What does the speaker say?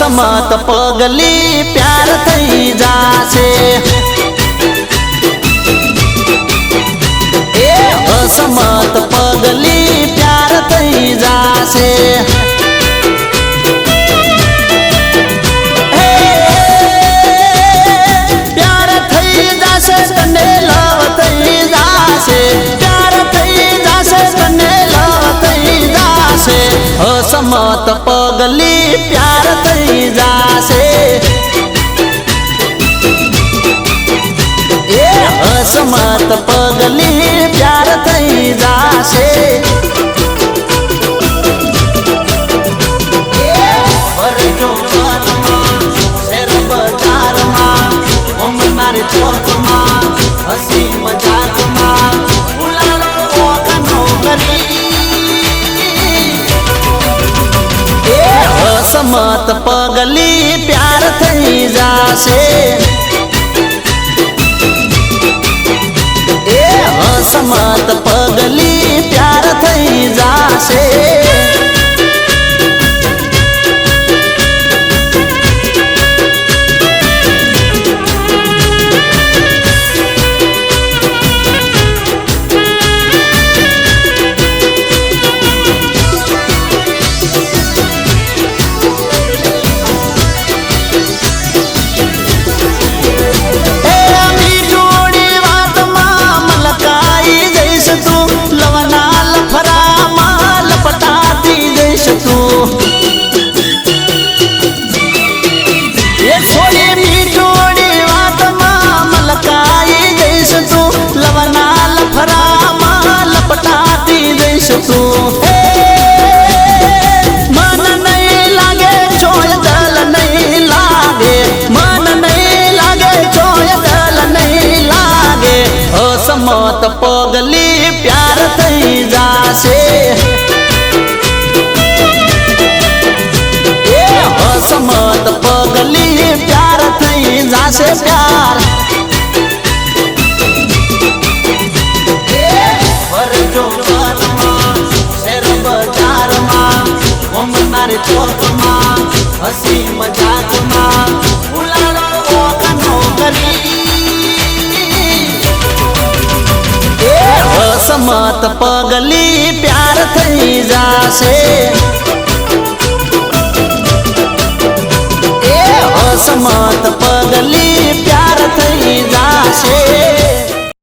અસમત પગલી પ્યાર થઈ જાશે એ અસમત પગલી પ્યાર થઈ જાશે પ્યાર થઈ જાશે તને લવ થઈ જાશે પ્યાર થઈ જાશે તને લવ થઈ જાશે અસમત પગલી પ્યાર થઈ જાશે એ અસમત પગલી પ્યાર થઈ જાશે હસી મજાકમાં ઉલાળો કનો કરી એ અસમત પગલી પ્યાર થઈ જાશે એ અસમત પગલી પ્યાર થઈ જાશે मन नहीं लागे चोय दल नहीं लागे मन नहीं लागे चोय दल नहीं लागे असमत पगली प्यार થઈ જાશે એ असमत पगली प्यार થઈ જાશે प्यार हसी मजाकમાં ઉલાળો કનો કરી એ અસમત પગલી પ્યાર થઈ જાશે એ અસમત પગલી